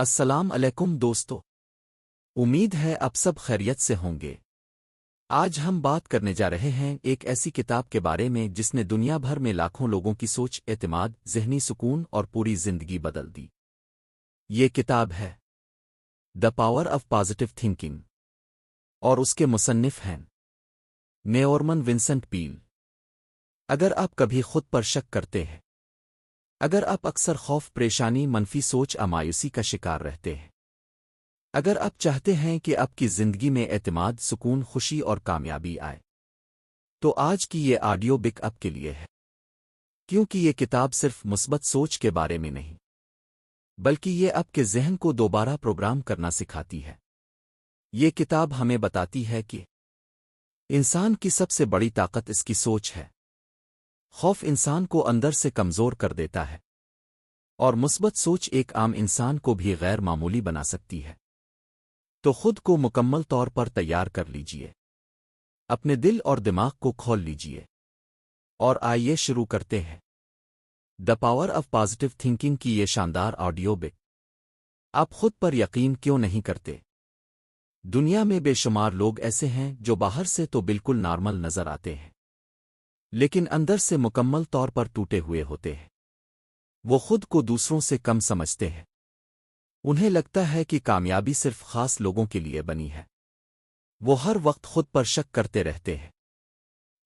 السلام علیکم دوستو، امید ہے آپ سب خیریت سے ہوں گے۔ آج ہم بات کرنے جا رہے ہیں ایک ایسی کتاب کے بارے میں جس نے دنیا بھر میں لاکھوں لوگوں کی سوچ، اعتماد، ذہنی سکون اور پوری زندگی بدل دی۔ یہ کتاب ہے the power of positive thinking اور اس کے مصنف ہیں نیورمن ونسنٹ پیل۔ اگر آپ کبھی خود پر شک کرتے ہیں، اگر آپ اکثر خوف، پریشانی، منفی سوچ یا مایوسی کا شکار رہتے ہیں، اگر آپ چاہتے ہیں کہ آپ کی زندگی میں اعتماد، سکون، خوشی اور کامیابی آئے، تو آج کی یہ آڈیو بک آپ کے لیے ہے، کیونکہ یہ کتاب صرف مثبت سوچ کے بارے میں نہیں، بلکہ یہ آپ کے ذہن کو دوبارہ پروگرام کرنا سکھاتی ہے۔ یہ کتاب ہمیں بتاتی ہے کہ انسان کی سب سے بڑی طاقت اس کی سوچ ہے۔ خوف انسان کو اندر سے کمزور کر دیتا ہے، اور مثبت سوچ ایک عام انسان کو بھی غیر معمولی بنا سکتی ہے۔ تو خود کو مکمل طور پر تیار کر لیجئے، اپنے دل اور دماغ کو کھول لیجئے، اور آئیے شروع کرتے ہیں the power of positive thinking کی یہ شاندار آڈیو بک۔ آپ خود پر یقین کیوں نہیں کرتے؟ دنیا میں بے شمار لوگ ایسے ہیں جو باہر سے تو بالکل نارمل نظر آتے ہیں، لیکن اندر سے مکمل طور پر ٹوٹے ہوئے ہوتے ہیں۔ وہ خود کو دوسروں سے کم سمجھتے ہیں، انہیں لگتا ہے کہ کامیابی صرف خاص لوگوں کے لیے بنی ہے۔ وہ ہر وقت خود پر شک کرتے رہتے ہیں،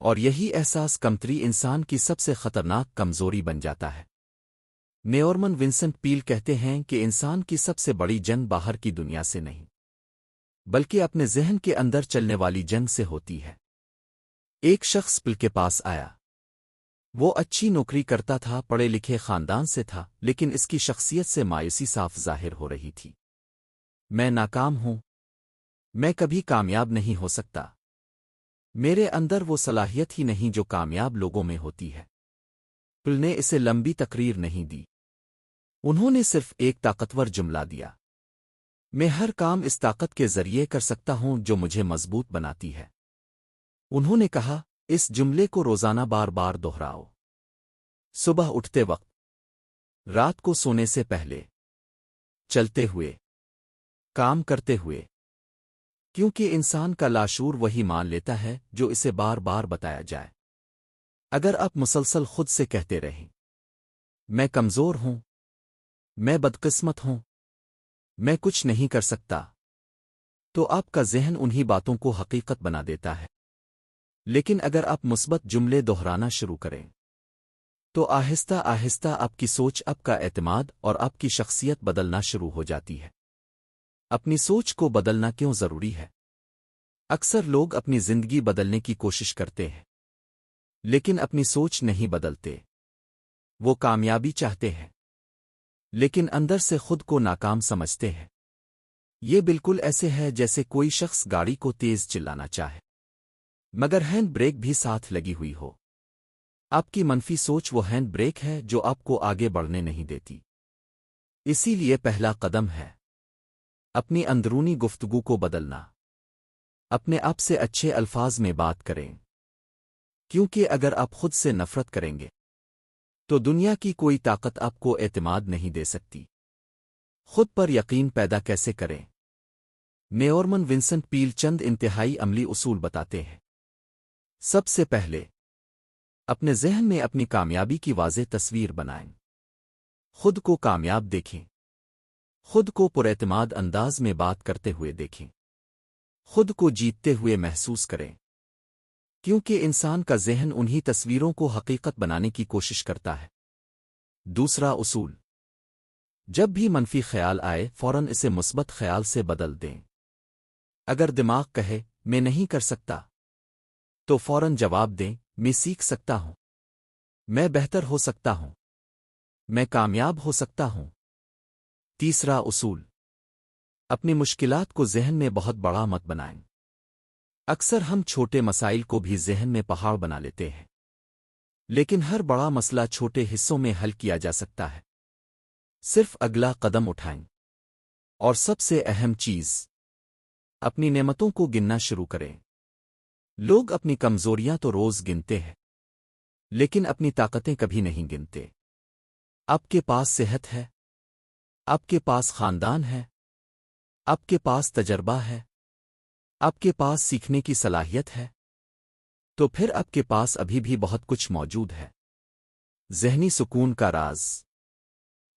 اور یہی احساس کمتری انسان کی سب سے خطرناک کمزوری بن جاتا ہے۔ نیورمن ونسنٹ پیل کہتے ہیں کہ انسان کی سب سے بڑی جنگ باہر کی دنیا سے نہیں، بلکہ اپنے ذہن کے اندر چلنے والی جنگ سے ہوتی ہے۔ ایک شخص پیل کے پاس آیا۔ وہ اچھی نوکری کرتا تھا، پڑھے لکھے خاندان سے تھا، لیکن اس کی شخصیت سے مایوسی صاف ظاہر ہو رہی تھی۔ میں ناکام ہوں، میں کبھی کامیاب نہیں ہو سکتا، میرے اندر وہ صلاحیت ہی نہیں جو کامیاب لوگوں میں ہوتی ہے۔ پیل نے اسے لمبی تقریر نہیں دی، انہوں نے صرف ایک طاقتور جملہ دیا: میں ہر کام اس طاقت کے ذریعے کر سکتا ہوں جو مجھے مضبوط بناتی ہے۔ انہوں نے کہا، اس جملے کو روزانہ بار بار دہراؤ، صبح اٹھتے وقت، رات کو سونے سے پہلے، چلتے ہوئے، کام کرتے ہوئے، کیونکہ انسان کا لاشعور وہی مان لیتا ہے جو اسے بار بار بتایا جائے۔ اگر آپ مسلسل خود سے کہتے رہیں، میں کمزور ہوں، میں بدقسمت ہوں، میں کچھ نہیں کر سکتا، تو آپ کا ذہن انہی باتوں کو حقیقت بنا دیتا ہے۔ لیکن اگر آپ مثبت جملے دہرانا شروع کریں، تو آہستہ آہستہ آپ کی سوچ، آپ کا اعتماد اور آپ کی شخصیت بدلنا شروع ہو جاتی ہے۔ اپنی سوچ کو بدلنا کیوں ضروری ہے؟ اکثر لوگ اپنی زندگی بدلنے کی کوشش کرتے ہیں، لیکن اپنی سوچ نہیں بدلتے۔ وہ کامیابی چاہتے ہیں، لیکن اندر سے خود کو ناکام سمجھتے ہیں۔ یہ بالکل ایسے ہے جیسے کوئی شخص گاڑی کو تیز چلانا چاہے، مگر ہینڈ بریک بھی ساتھ لگی ہوئی ہو۔ آپ کی منفی سوچ وہ ہینڈ بریک ہے جو آپ کو آگے بڑھنے نہیں دیتی۔ اسی لیے پہلا قدم ہے اپنی اندرونی گفتگو کو بدلنا۔ اپنے آپ سے اچھے الفاظ میں بات کریں، کیونکہ اگر آپ خود سے نفرت کریں گے تو دنیا کی کوئی طاقت آپ کو اعتماد نہیں دے سکتی۔ خود پر یقین پیدا کیسے کریں؟ نیورمن ونسنٹ پیل چند انتہائی عملی اصول بتاتے ہیں۔ سب سے پہلے، اپنے ذہن میں اپنی کامیابی کی واضح تصویر بنائیں۔ خود کو کامیاب دیکھیں، خود کو پراعتماد انداز میں بات کرتے ہوئے دیکھیں، خود کو جیتتے ہوئے محسوس کریں، کیونکہ انسان کا ذہن انہی تصویروں کو حقیقت بنانے کی کوشش کرتا ہے۔ دوسرا اصول، جب بھی منفی خیال آئے فوراً اسے مثبت خیال سے بدل دیں۔ اگر دماغ کہے میں نہیں کر سکتا، تو فوراً جواب دیں میں سیکھ سکتا ہوں، میں بہتر ہو سکتا ہوں، میں کامیاب ہو سکتا ہوں۔ تیسرا اصول، اپنی مشکلات کو ذہن میں بہت بڑا مت بنائیں۔ اکثر ہم چھوٹے مسائل کو بھی ذہن میں پہاڑ بنا لیتے ہیں، لیکن ہر بڑا مسئلہ چھوٹے حصوں میں حل کیا جا سکتا ہے۔ صرف اگلا قدم اٹھائیں۔ اور سب سے اہم چیز، اپنی نعمتوں کو گننا شروع کریں۔ لوگ اپنی کمزوریاں تو روز گنتے ہیں، لیکن اپنی طاقتیں کبھی نہیں گنتے۔ آپ کے پاس صحت ہے، آپ کے پاس خاندان ہے، آپ کے پاس تجربہ ہے، آپ کے پاس سیکھنے کی صلاحیت ہے، تو پھر آپ کے پاس ابھی بھی بہت کچھ موجود ہے۔ ذہنی سکون کا راز۔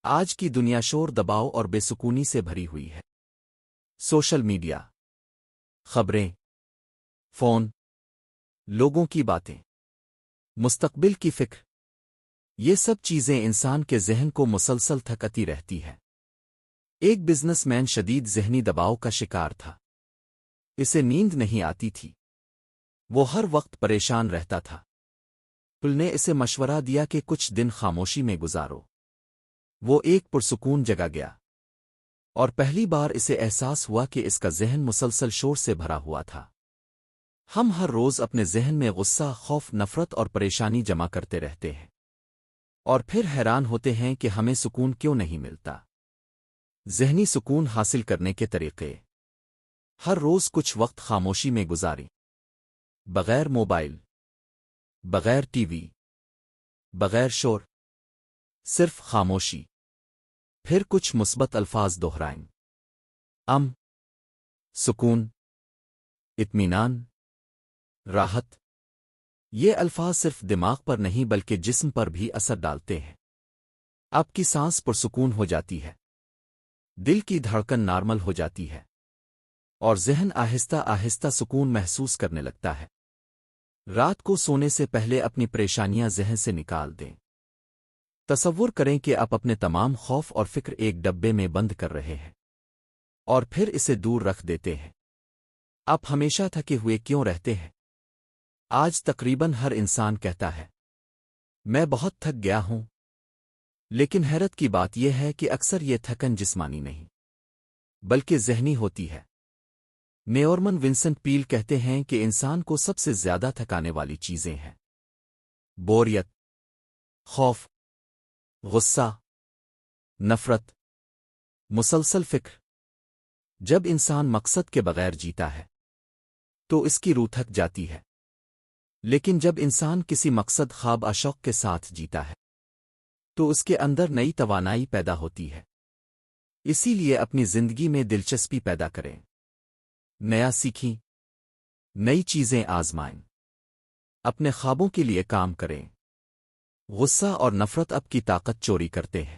آج کی دنیا شور، دباؤ اور بے سکونی سے بھری ہوئی ہے۔ سوشل میڈیا، خبریں، فون، لوگوں کی باتیں، مستقبل کی فکر، یہ سب چیزیں انسان کے ذہن کو مسلسل تھکتی رہتی ہے۔ ایک بزنس مین شدید ذہنی دباؤ کا شکار تھا۔ اسے نیند نہیں آتی تھی، وہ ہر وقت پریشان رہتا تھا۔ پل نے اسے مشورہ دیا کہ کچھ دن خاموشی میں گزارو۔ وہ ایک پرسکون جگہ گیا، اور پہلی بار اسے احساس ہوا کہ اس کا ذہن مسلسل شور سے بھرا ہوا تھا۔ ہم ہر روز اپنے ذہن میں غصہ، خوف، نفرت اور پریشانی جمع کرتے رہتے ہیں، اور پھر حیران ہوتے ہیں کہ ہمیں سکون کیوں نہیں ملتا۔ ذہنی سکون حاصل کرنے کے طریقے: ہر روز کچھ وقت خاموشی میں گزاریں، بغیر موبائل، بغیر ٹی وی، بغیر شور، صرف خاموشی۔ پھر کچھ مثبت الفاظ دہرائیں: سکون، اطمینان، راحت۔ یہ الفاظ صرف دماغ پر نہیں بلکہ جسم پر بھی اثر ڈالتے ہیں۔ آپ کی سانس پرسکون ہو جاتی ہے، دل کی دھڑکن نارمل ہو جاتی ہے، اور ذہن آہستہ آہستہ سکون محسوس کرنے لگتا ہے۔ رات کو سونے سے پہلے اپنی پریشانیاں ذہن سے نکال دیں۔ تصور کریں کہ آپ اپنے تمام خوف اور فکر ایک ڈبے میں بند کر رہے ہیں، اور پھر اسے دور رکھ دیتے ہیں۔ آپ ہمیشہ تھکے ہوئے کیوں رہتے ہیں؟ آج تقریباً ہر انسان کہتا ہے، میں بہت تھک گیا ہوں۔ لیکن حیرت کی بات یہ ہے کہ اکثر یہ تھکن جسمانی نہیں بلکہ ذہنی ہوتی ہے۔ نیورمن ونسنٹ پیل کہتے ہیں کہ انسان کو سب سے زیادہ تھکانے والی چیزیں ہیں بوریت، خوف، غصہ، نفرت، مسلسل فکر۔ جب انسان مقصد کے بغیر جیتا ہے تو اس کی روح تھک جاتی ہے، لیکن جب انسان کسی مقصد، خواب، اشوق کے ساتھ جیتا ہے تو اس کے اندر نئی توانائی پیدا ہوتی ہے۔ اسی لیے اپنی زندگی میں دلچسپی پیدا کریں، نیا سیکھیں، نئی چیزیں آزمائیں، اپنے خوابوں کے لیے کام کریں۔ غصہ اور نفرت آپ کی طاقت چوری کرتے ہیں۔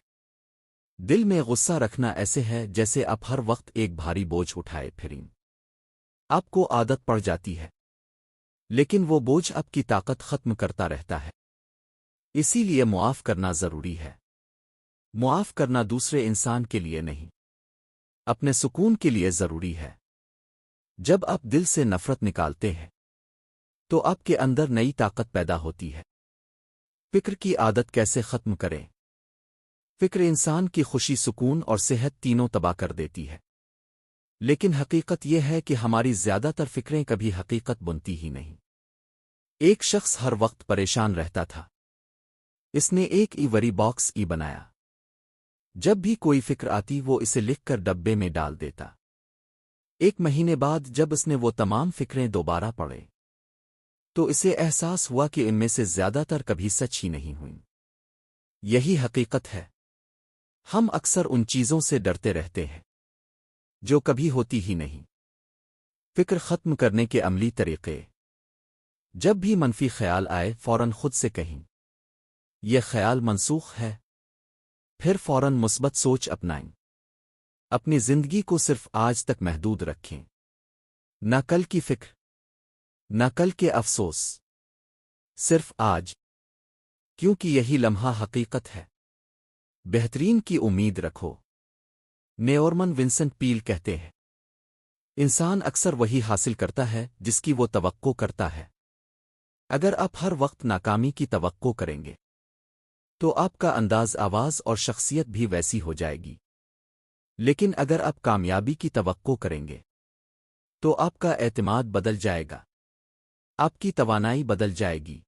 دل میں غصہ رکھنا ایسے ہے جیسے آپ ہر وقت ایک بھاری بوجھ اٹھائے پھریں۔ آپ کو عادت پڑ جاتی ہے، لیکن وہ بوجھ آپ کی طاقت ختم کرتا رہتا ہے۔ اسی لیے معاف کرنا ضروری ہے۔ معاف کرنا دوسرے انسان کے لیے نہیں، اپنے سکون کے لیے ضروری ہے۔ جب آپ دل سے نفرت نکالتے ہیں تو آپ کے اندر نئی طاقت پیدا ہوتی ہے۔ فکر کی عادت کیسے ختم کریں؟ فکر انسان کی خوشی، سکون اور صحت تینوں تباہ کر دیتی ہے۔ لیکن حقیقت یہ ہے کہ ہماری زیادہ تر فکریں کبھی حقیقت بنتی ہی نہیں۔ ایک شخص ہر وقت پریشان رہتا تھا۔ اس نے ایک ای وری باکس بنایا۔ جب بھی کوئی فکر آتی وہ اسے لکھ کر ڈبے میں ڈال دیتا۔ ایک مہینے بعد جب اس نے وہ تمام فکریں دوبارہ پڑھیں تو اسے احساس ہوا کہ ان میں سے زیادہ تر کبھی سچ ہی نہیں ہوئیں۔ یہی حقیقت ہے۔ ہم اکثر ان چیزوں سے ڈرتے رہتے ہیں جو کبھی ہوتی ہی نہیں۔ فکر ختم کرنے کے عملی طریقے: جب بھی منفی خیال آئے فوراً خود سے کہیں، یہ خیال منسوخ ہے۔ پھر فوراً مثبت سوچ اپنائیں۔ اپنی زندگی کو صرف آج تک محدود رکھیں۔ نہ کل کی فکر، نہ کل کے افسوس، صرف آج، کیونکہ یہی لمحہ حقیقت ہے۔ بہترین کی امید رکھو۔ نیورمن ونسنٹ پیل کہتے ہیں، انسان اکثر وہی حاصل کرتا ہے جس کی وہ توقع کرتا ہے۔ اگر آپ ہر وقت ناکامی کی توقع کریں گے تو آپ کا انداز آواز اور شخصیت بھی ویسی ہو جائے گی۔ لیکن اگر آپ کامیابی کی توقع کریں گے تو آپ کا اعتماد بدل جائے گا، آپ کی توانائی بدل جائے گی،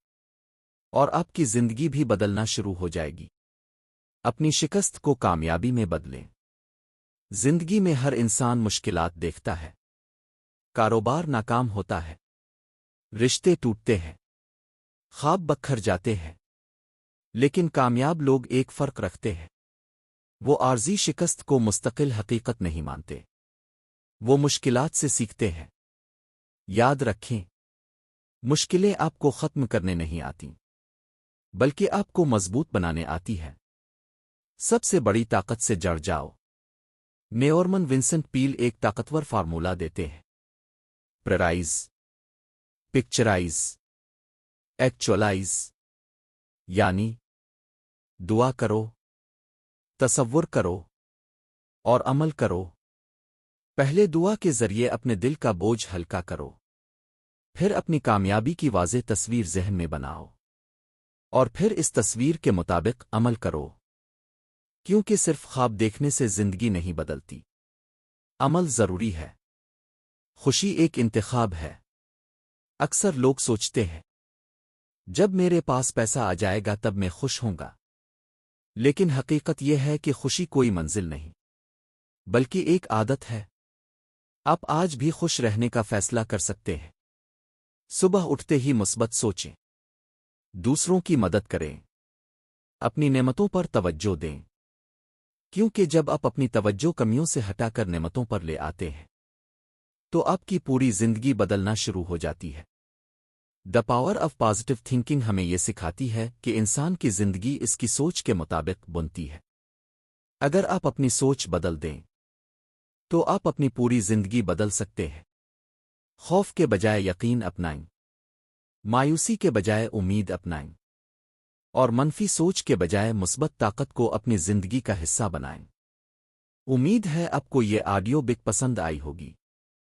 اور آپ کی زندگی بھی بدلنا شروع ہو جائے گی۔ اپنی شکست کو کامیابی میں بدلیں۔ زندگی میں ہر انسان مشکلات دیکھتا ہے۔ کاروبار ناکام ہوتا ہے، رشتے ٹوٹتے ہیں، خواب بکھر جاتے ہیں، لیکن کامیاب لوگ ایک فرق رکھتے ہیں، وہ عارضی شکست کو مستقل حقیقت نہیں مانتے، وہ مشکلات سے سیکھتے ہیں۔ یاد رکھیں، مشکلیں آپ کو ختم کرنے نہیں آتیں، بلکہ آپ کو مضبوط بنانے آتی ہے۔ سب سے بڑی طاقت سے جڑ جاؤ۔ نیورمن ونسنٹ پیل ایک طاقتور فارمولہ دیتے ہیں: پرائز، پکچرائز، ایکچولائز، یعنی دعا کرو، تصور کرو اور عمل کرو۔ پہلے دعا کے ذریعے اپنے دل کا بوجھ ہلکا کرو، پھر اپنی کامیابی کی واضح تصویر ذہن میں بناؤ، اور پھر اس تصویر کے مطابق عمل کرو، کیونکہ صرف خواب دیکھنے سے زندگی نہیں بدلتی، عمل ضروری ہے۔ خوشی ایک انتخاب ہے۔ اکثر لوگ سوچتے ہیں، جب میرے پاس پیسہ آ جائے گا تب میں خوش ہوں گا، لیکن حقیقت یہ ہے کہ خوشی کوئی منزل نہیں، بلکہ ایک عادت ہے۔ آپ آج بھی خوش رہنے کا فیصلہ کر سکتے ہیں۔ صبح اٹھتے ہی مثبت سوچیں، دوسروں کی مدد کریں، اپنی نعمتوں پر توجہ دیں، کیونکہ جب آپ اپنی توجہ کمیوں سے ہٹا کر نعمتوں پر لے آتے ہیں تو آپ کی پوری زندگی بدلنا شروع ہو جاتی ہے۔ The power of positive thinking ہمیں یہ سکھاتی ہے کہ انسان کی زندگی اس کی سوچ کے مطابق بنتی ہے۔ اگر آپ اپنی سوچ بدل دیں تو آپ اپنی پوری زندگی بدل سکتے ہیں۔ خوف کے بجائے یقین اپنائیں، مایوسی کے بجائے امید اپنائیں، اور منفی سوچ کے بجائے مثبت طاقت کو اپنی زندگی کا حصہ بنائیں۔ امید ہے آپ کو یہ آڈیو بک پسند آئی ہوگی۔